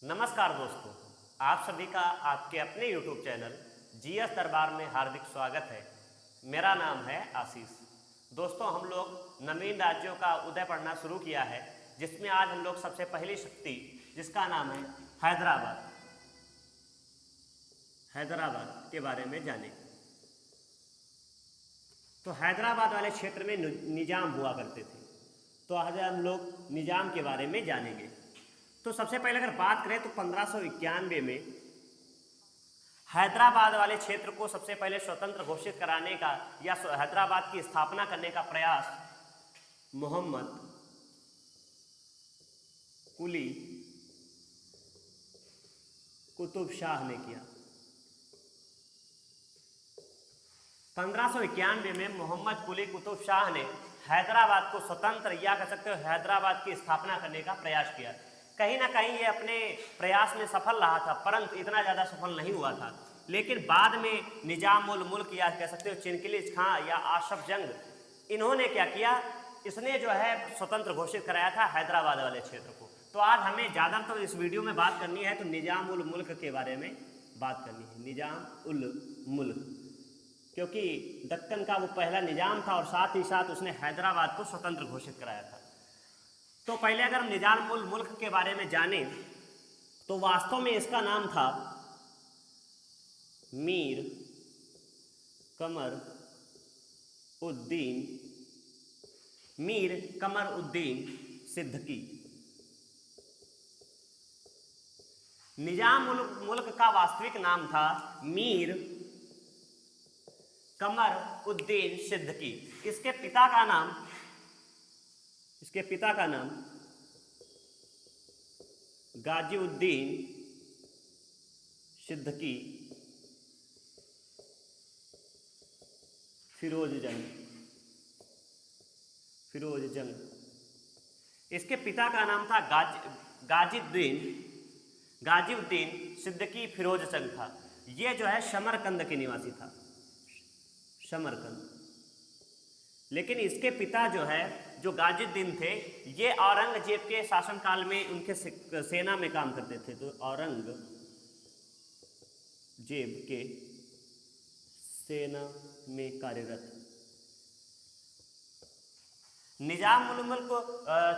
नमस्कार दोस्तों, आप सभी का आपके अपने YouTube चैनल जीएस दरबार में हार्दिक स्वागत है। मेरा नाम है आशीष। दोस्तों, हम लोग नवीन राज्यों का उदय पढ़ना शुरू किया है, जिसमें आज हम लोग सबसे पहली शक्ति जिसका नाम है हैदराबाद के बारे में जाने। तो हैदराबाद वाले क्षेत्र में निजाम हुआ करते थे, तो आज हम लोग निजाम के बारे में जानेंगे। तो सबसे पहले अगर बात करें तो 1591 में हैदराबाद वाले क्षेत्र को सबसे पहले स्वतंत्र घोषित कराने का या हैदराबाद की स्थापना करने का प्रयास मोहम्मद कुली कुतुब शाह ने किया। 1591 में मोहम्मद कुली कुतुब शाह ने हैदराबाद को स्वतंत्र या कह सकते हो हैदराबाद की स्थापना करने का प्रयास किया। कहीं ना कहीं ये अपने प्रयास में सफल रहा था, परंतु इतना ज़्यादा सफल नहीं हुआ था। लेकिन बाद में निजाम उल मुल्क या कह सकते हो चिनकिलिज खां या आशफ जंग, इन्होंने क्या किया, इसने जो है स्वतंत्र घोषित कराया था हैदराबाद वाले क्षेत्र को। तो आज हमें ज़्यादातर इस वीडियो में बात करनी है तो निजाम उल मुल्क के बारे में बात करनी है। निजाम उल मुल्क, क्योंकि दक्कन का वो पहला निजाम था और साथ ही साथ उसने हैदराबाद को स्वतंत्र घोषित कराया था। तो पहले अगर हम निजाम उल मुल्क के बारे में जानें तो वास्तव में इसका नाम था मीर कमर उद्दीन सिद्दीकी। निजाम उल मुल्क का वास्तविक नाम था मीर कमर उद्दीन सिद्दीकी। इसके पिता का नाम गाजीउद्दीन सिद्दीकी फिरोज जंग। इसके पिता का नाम था गाजीउद्दीन सिद्दीकी फिरोज जंग था। ये जो है समरकंद के निवासी था, समरकंद। लेकिन इसके पिता जो गाजीउद्दीन थे, ये औरंगजेब के शासनकाल में उनके सेना में काम करते थे। तो औरंगजेब के सेना में कार्यरत निजाम उल मुल्क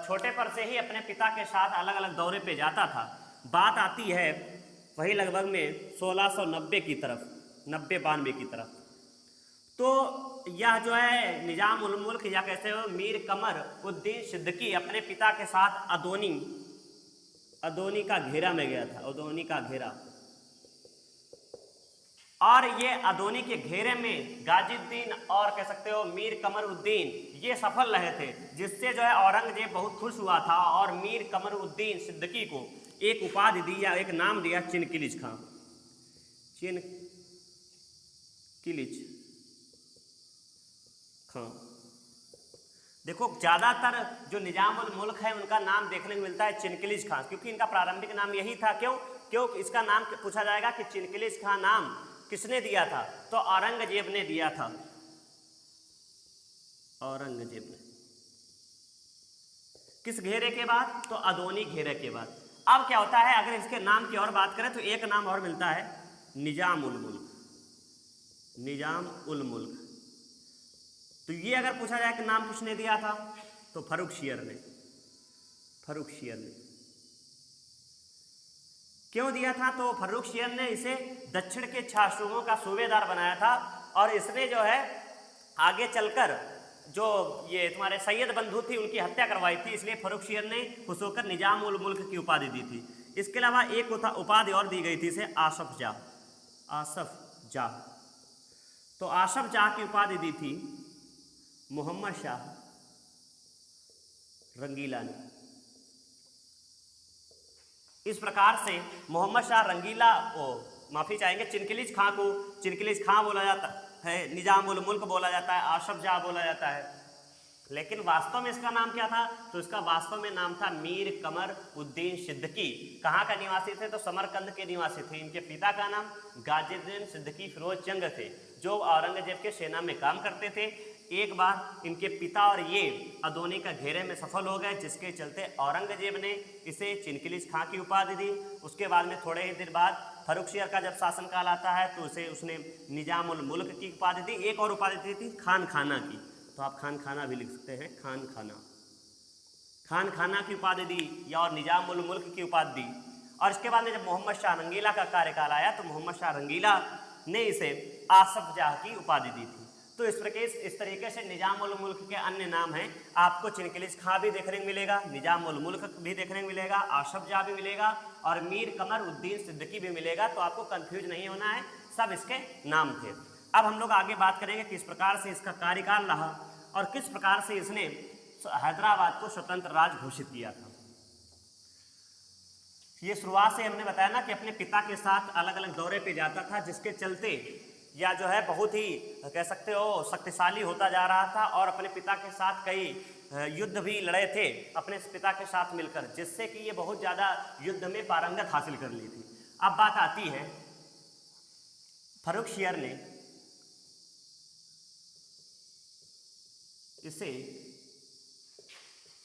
छोटे पर से ही अपने पिता के साथ अलग अलग दौरे पे जाता था। बात आती है वही लगभग में 1690 की तरफ, 90-92 की तरफ। तो यह जो है निजाम उल मुल्क या कैसे हो मीर कमर उद्दीन सिद्दीकी अपने पिता के साथ अदोनी का घेरा में गया था, अदोनी का घेरा। और ये अदोनी के घेरे में गाजीउद्दीन और कह सकते हो मीर कमर उद्दीन ये सफल रहे थे, जिससे जो है औरंगजेब बहुत खुश हुआ था और मीर कमर उद्दीन सिद्दीकी को एक उपाधि दी या एक नाम दिया चिनकिलिज खां। देखो, ज़्यादातर जो निजाम उल मुल्क है उनका नाम देखने को मिलता है चिनकिलिज खां, क्योंकि इनका प्रारंभिक नाम यही था। क्यों इसका नाम पूछा जाएगा कि चिनकिलिज खां नाम किसने दिया था, तो औरंगजेब ने दिया था। औरंगजेब ने किस घेरे के बाद, तो अदोनी घेरे के बाद। अब क्या होता है, अगर इसके नाम की और बात करें तो एक नाम और मिलता है निजाम उल मुल्क। तो ये अगर पूछा जाए कि नाम किसने दिया था, तो फर्रुख शियर ने। क्यों दिया था, तो फर्रुख शियर ने इसे दक्षिण के 6 सूबों का सूबेदार बनाया था और इसने जो है आगे चलकर जो ये तुम्हारे सैयद बंधु थी उनकी हत्या करवाई थी, इसलिए फर्रुख शियर ने खुश होकर निजाम उल मुल्क की उपाधि दी थी। इसके अलावा एक उपाधि और दी गई थी इसे आसफ जाह। तो आसफ जाह की उपाधि दी थी मोहम्मद शाह रंगीला ने। इस प्रकार से मोहम्मद शाह रंगीला माफी चाहेंगे चिनकिलिज खां को चिनकिलिज खां बोला जाता है, निजाम उल मुल्क बोला जाता है, आसफ जाह बोला जाता है। लेकिन वास्तव में इसका नाम क्या था, तो इसका वास्तव में नाम था मीर कमर उद्दीन सिद्दीकी। कहाँ का निवासी थे, तो समरकंद के निवासी थे। इनके पिता का नाम गाजीउद्दीन सिद्दीकी फिरोज जंग थे, जो औरंगजेब के सेना में काम करते थे। एक बार इनके पिता और ये अदोनी का घेरे में सफल हो गए, जिसके चलते औरंगजेब ने इसे चिनकिलिज खां की उपाधि दी। उसके बाद में थोड़े ही देर बाद फर्रुखशियर का जब शासनकाल आता है तो उसे उसने निजामुल मुल्क की उपाधि दी। एक और उपाधि दी थी खान खाना की, तो आप खान खाना भी लिख सकते हैं, खान खाना, खान खाना की उपाधि दी या और निजामुल मुल्क की उपाधि दी। और इसके बाद में जब मोहम्मद शाह रंगीला का कार्यकाल आया तो मोहम्मद शाह रंगीला ने इसे आसफ जाह की उपाधि दी थी। तो इस तरीके से निजामुल मुल्क के अन्य नाम हैं। आपको चिनकिलिज खां भी देखने को मिलेगा, निजामुल मुल्क भी देखने को मिलेगा, आसफ जाह भी मिलेगा और मीर कमर उद्दीन सिद्दीकी भी मिलेगा। तो आपको कंफ्यूज नहीं होना है, सब इसके नाम थे। अब हम लोग आगे बात करेंगे किस प्रकार से इसका कार्यकाल रहा और किस प्रकार से इसने हैदराबाद को स्वतंत्र राज्य घोषित किया था। ये शुरुआत से हमने बताया ना कि अपने पिता के साथ अलग अलग दौरे पे जाता था, जिसके चलते या जो है बहुत ही कह सकते हो शक्तिशाली होता जा रहा था और अपने पिता के साथ कई युद्ध भी लड़े थे अपने पिता के साथ मिलकर, जिससे कि ये बहुत ज़्यादा युद्ध में पारंगत हासिल कर ली थी। अब बात आती है फर्रुखशियर ने इसे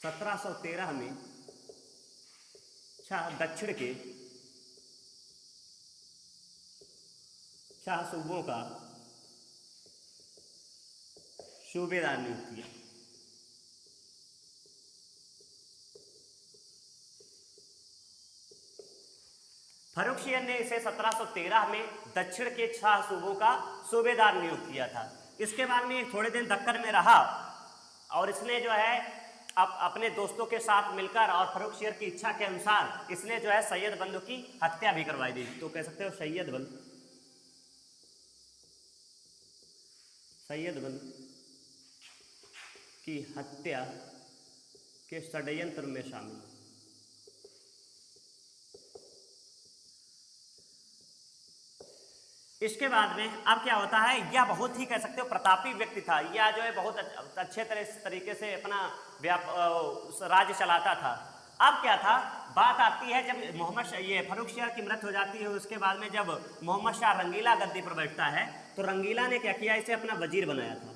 1713 में दक्षिण के शाह सूबों का सूबेदार नियुक्त किया। फर्रुखशियर ने इसे 1713 में दक्षिण के शाह सूबों का सूबेदार नियुक्त किया था। इसके बाद में थोड़े दिन दक्कन में रहा और इसने जो है अपने दोस्तों के साथ मिलकर और फर्रुखशियर की इच्छा के अनुसार इसने जो है सैयद बंधु की हत्या भी करवाई दी। तो कह सकते हो सैयद बंधु की हत्या के षड्यंत्र में शामिल। इसके बाद में अब क्या होता है, यह बहुत ही कह सकते हो प्रतापी व्यक्ति था, यह जो है बहुत अच्छे तरीके से अपना राज्य चलाता था। अब क्या था, बात आती है जब फर्रुखशियर की मृत्यु हो जाती है, उसके बाद में जब मोहम्मद शाह रंगीला गद्दी पर बैठता है तो रंगीला ने क्या किया, इसे अपना वजीर बनाया था,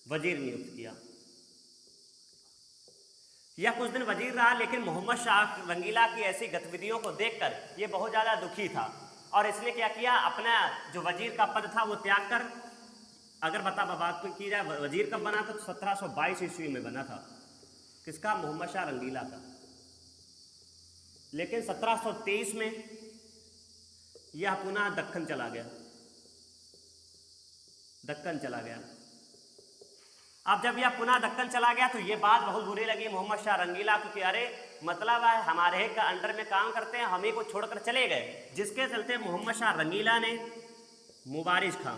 वजीर नियुक्त किया। यह कुछ दिन वजीर रहा, लेकिन मोहम्मद शाह रंगीला की ऐसी गतिविधियों को देखकर यह बहुत ज़्यादा दुखी था और इसने क्या किया, अपना जो वजीर का पद था वो त्याग कर, अगर बात की जाए वजीर कब बना तो 1722 ईस्वी में बना था। किसका? मोहम्मद शाह रंगीला का। लेकिन 1723 में यह पुनः दक्कन चला गया। अब जब यह पुनः दक्कन चला गया तो ये बात बहुत बुरी लगी मोहम्मद शाह रंगीला को कि अरे मतलब है हमारे का अंडर में काम करते हैं, हम ही को छोड़कर चले गए। जिसके चलते मोहम्मद शाह रंगीला ने मुबारिज खां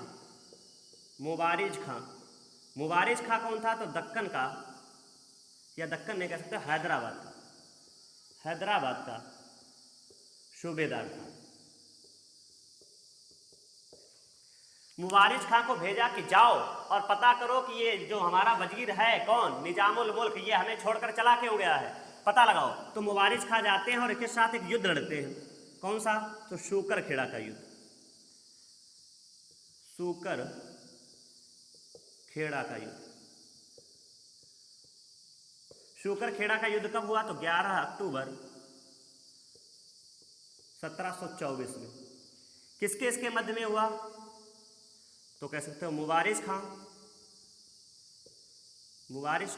कौन था, तो दक्कन का, या दक्कन नहीं कह सकते, हैदराबाद का सूबेदार था। मुबारिज खां को भेजा कि जाओ और पता करो कि ये जो हमारा वजीर है कौन, निजामुल मुल्क, ये हमें छोड़कर चला क्यों गया है, पता लगाओ। तो मुबारिज खां जाते हैं और इसके साथ एक युद्ध लड़ते हैं। कौन सा? तो शूकर खेड़ा का युद्ध। शूकर खेड़ा का युद्ध कब हुआ? तो 11 अक्टूबर 1724 में। किसके इसके मध्य में हुआ? तो कह सकते हो मुबारिज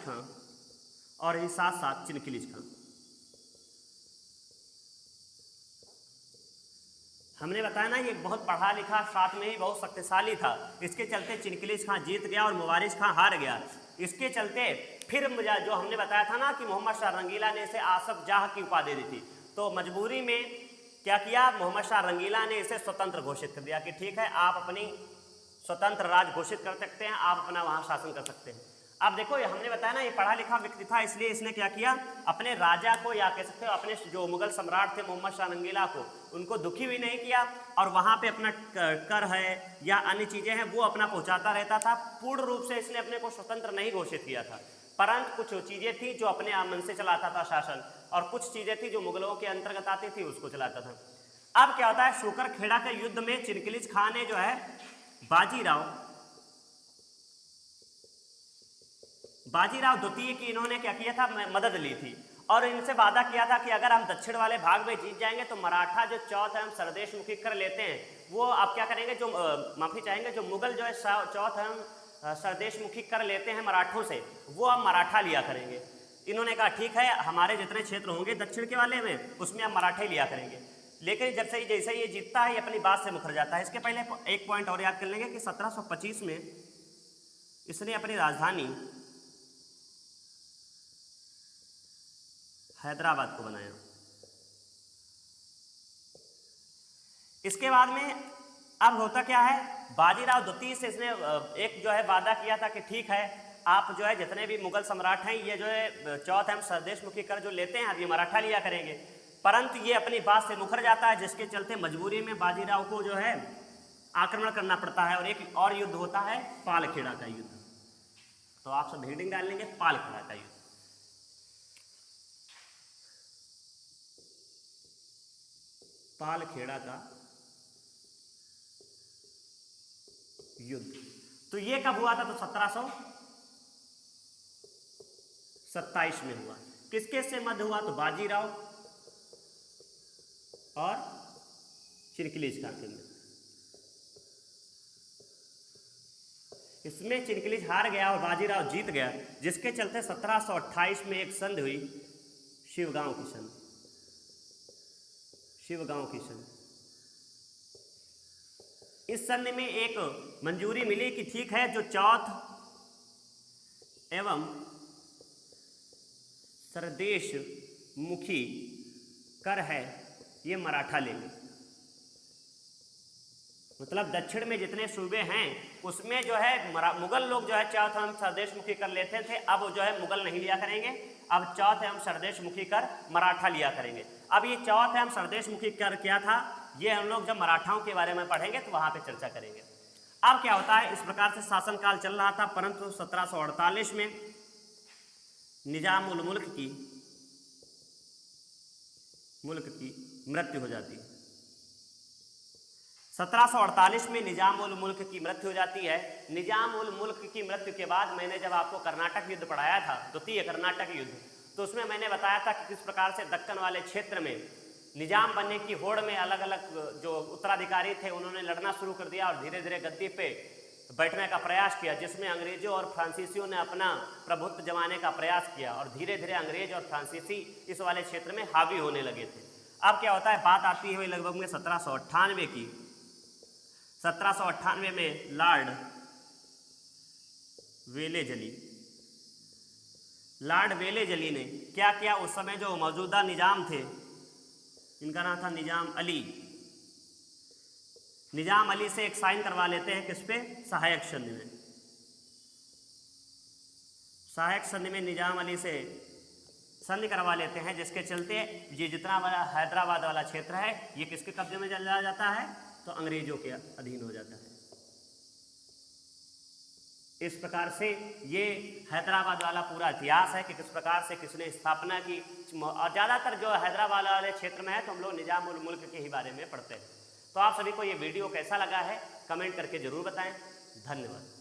खां और ही साथ साथ चिनकिलिज खां। हमने बताया ना ये बहुत पढ़ा लिखा, साथ में ही बहुत शक्तिशाली था। इसके चलते चिनकिलिज खां जीत गया और मुबारिज खां हार गया। इसके चलते फिर जो हमने बताया था ना कि मोहम्मद शाह रंगीला ने इसे आसफ जाह की उपाधि दी थी, तो मजबूरी में क्या किया, मोहम्मद शाह रंगीला ने इसे स्वतंत्र घोषित कर दिया कि ठीक है, आप अपनी स्वतंत्र राज्य घोषित कर सकते हैं, आप अपना वहाँ शासन कर सकते हैं। अब देखो ये हमने बताया ना ये पढ़ा लिखा व्यक्ति था, इसलिए इसने क्या किया, अपने राजा को या कह सकते हो अपने जो मुगल सम्राट थे मोहम्मद शाह रंगीला को, उनको दुखी भी नहीं किया और वहाँ पे अपना कर है या अन्य चीज़ें हैं वो अपना पहुँचाता रहता था। पूर्ण रूप से इसने अपने को स्वतंत्र नहीं घोषित किया था, परंतु कुछ चीज़ें थी जो अपने मन से चलाता था शासन, और कुछ चीज़ें थी जो मुगलों के अंतर्गत आती थी उसको चलाता था। अब क्या होता है, शूकर खेड़ा के युद्ध में चिनकिलिज खां ने जो है बाजीराव द्वितीय की इन्होंने क्या किया था, मदद ली थी और इनसे वादा किया था कि अगर हम दक्षिण वाले भाग में जीत जाएंगे तो मराठा जो चौथ एवं सरदेश मुखी कर लेते हैं वो आप क्या करेंगे, जो माफी चाहेंगे, जो मुगल जो है चौथ एवं सरदेश मुखी कर लेते हैं मराठों से, वो अब मराठा लिया करेंगे। इन्होंने कहा ठीक है, हमारे जितने क्षेत्र होंगे दक्षिण के वाले में उसमें अब मराठा लिया करेंगे। लेकिन जब से जैसे ये जीतता है ये अपनी बात से मुकर जाता है। इसके पहले एक पॉइंट और याद कर लेंगे कि 1725 में इसने अपनी राजधानी हैदराबाद को बनाया। इसके बाद में अब होता क्या है, बाजीराव द्वितीय से इसने एक जो है वादा किया था कि ठीक है, आप जो है जितने भी मुगल सम्राट हैं ये जो है चौथ एवं सरदेश मुखी कर जो लेते हैं अब ये मराठा लिया करेंगे। परंतु ये अपनी बात से मुकर जाता है, जिसके चलते मजबूरी में बाजीराव को जो है आक्रमण करना पड़ता है और एक और युद्ध होता है पालखेड़ा का युद्ध। तो आप सब हेडिंग डाल लेंगे पालखेड़ा का युद्ध। पालखेड़ा का युद्ध, तो ये कब हुआ था, तो 1727 में हुआ। किसके से मध्य हुआ, तो बाजीराव और चिनकिलीज का केंद्र। इसमें चिनकिलीज हार गया और बाजीराव जीत गया, जिसके चलते 1728 में एक संधि हुई, शिवगांव की संधि। शिवगांव की संधि, इस संधि में एक मंजूरी मिली कि ठीक है, जो चौथ एवं सरदेश मुखी कर है ये मराठा लेंगे। मतलब दक्षिण में जितने सूबे हैं उसमें जो है मुगल लोग जो है चौथ एवं सरदेश मुखी कर लेते थे, अब जो है मुगल नहीं लिया करेंगे, अब चौथ एवं सरदेश मुखी कर मराठा लिया करेंगे। अब ये चौथ एवं सरदेश मुखी कर क्या था, ये हम लोग जब मराठाओं के बारे में पढ़ेंगे तो वहां पे चर्चा करेंगे। अब क्या होता है, इस प्रकार से शासनकाल चल रहा था, परंतु 1748 में निजाम उल मुल्क की मृत्यु हो जाती है। 1748 में निजाम उल मुल्क की मृत्यु हो जाती है। निजाम उल मुल्क की मृत्यु के बाद मैंने जब आपको कर्नाटक युद्ध पढ़ाया था, द्वितीय कर्नाटक युद्ध, तो उसमें मैंने बताया था कि किस प्रकार से दक्कन वाले क्षेत्र में निजाम बनने की होड़ में अलग अलग जो उत्तराधिकारी थे उन्होंने लड़ना शुरू कर दिया और धीरे धीरे गद्दी पे बैठने का प्रयास किया, जिसमें अंग्रेजों और फ्रांसीसियों ने अपना प्रभुत्व जमाने का प्रयास किया और धीरे धीरे अंग्रेज और फ्रांसीसी इस वाले क्षेत्र में हावी होने लगे थे। अब क्या होता है, बात आती है लगभग में 1798 की। 1798 में लॉर्ड वेलेजली ने क्या किया, उस समय जो मौजूदा निजाम थे, इनका नाम था निजाम अली से एक साइन करवा लेते हैं, किस पे, सहायक संधि में। सहायक संधि में निजाम अली से संधि करवा लेते हैं, जिसके चलते ये जितना बड़ा हैदराबाद वाला क्षेत्र है ये किसके कब्जे में चला जाता है, तो अंग्रेजों के अधीन हो जाता है। इस प्रकार से ये हैदराबाद वाला पूरा इतिहास है कि किस प्रकार से किसने स्थापना की। और ज़्यादातर जो हैदराबाद वाले क्षेत्र में है तो हम लोग निजाम उल मुल्क के ही बारे में पढ़ते हैं। तो आप सभी को ये वीडियो कैसा लगा है कमेंट करके ज़रूर बताएं। धन्यवाद।